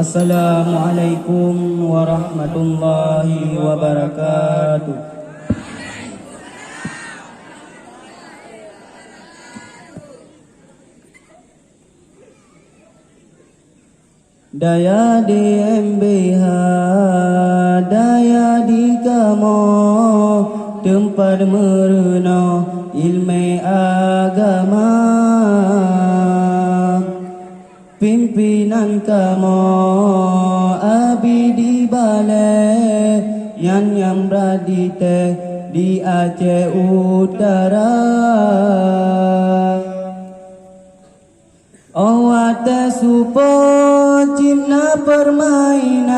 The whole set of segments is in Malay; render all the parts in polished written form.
Assalamualaikum warahmatullahi wabarakatuh. Daya di MBH, daya di Kamo, tempat merena ilmu agama. Pimpinan Kamo, abi di balai, yang beradite di Aceh Utara. Awata supo Cina permainan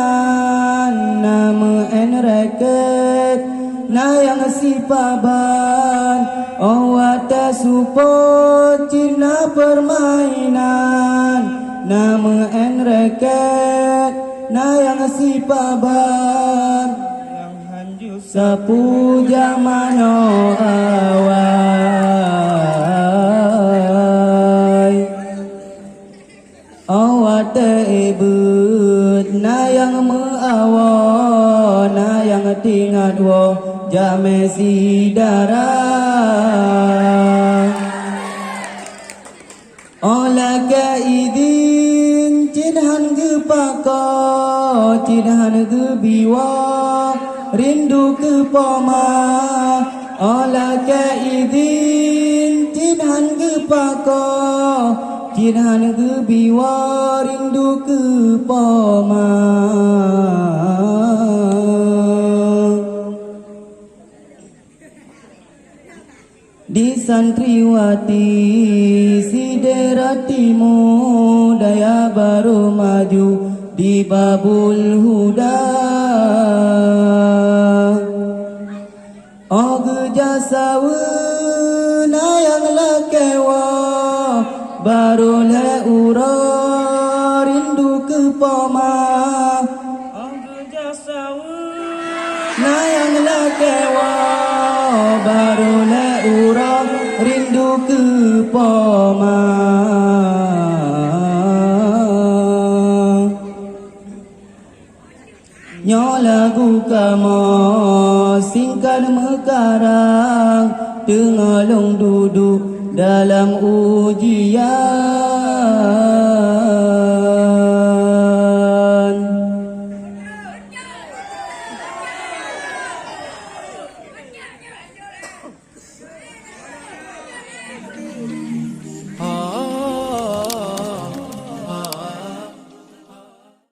nama enreket na yang si paban. Awata supo Cina permainan nama enreket na yang si paban. Yang hanjur sapu jamano awai. Awat ebut na yang meawa na yang tingat wo jame sidara. Ola ka idin cinhan ge pako cinhan ge biwa rindu ke poma. Ola ka idin cinhan ge pako cinhan ke biwa rindu ke poma. Di santriwati si deratimu daya baru maju di babul huda. Og jasawe na yang lakewa baru le ura rindu ke poma. Og jasawe na yang lakewa baru le ura rindu ke poma. Nyo lagu Kamo singkat mekarang tengah long duduk dalam ujian.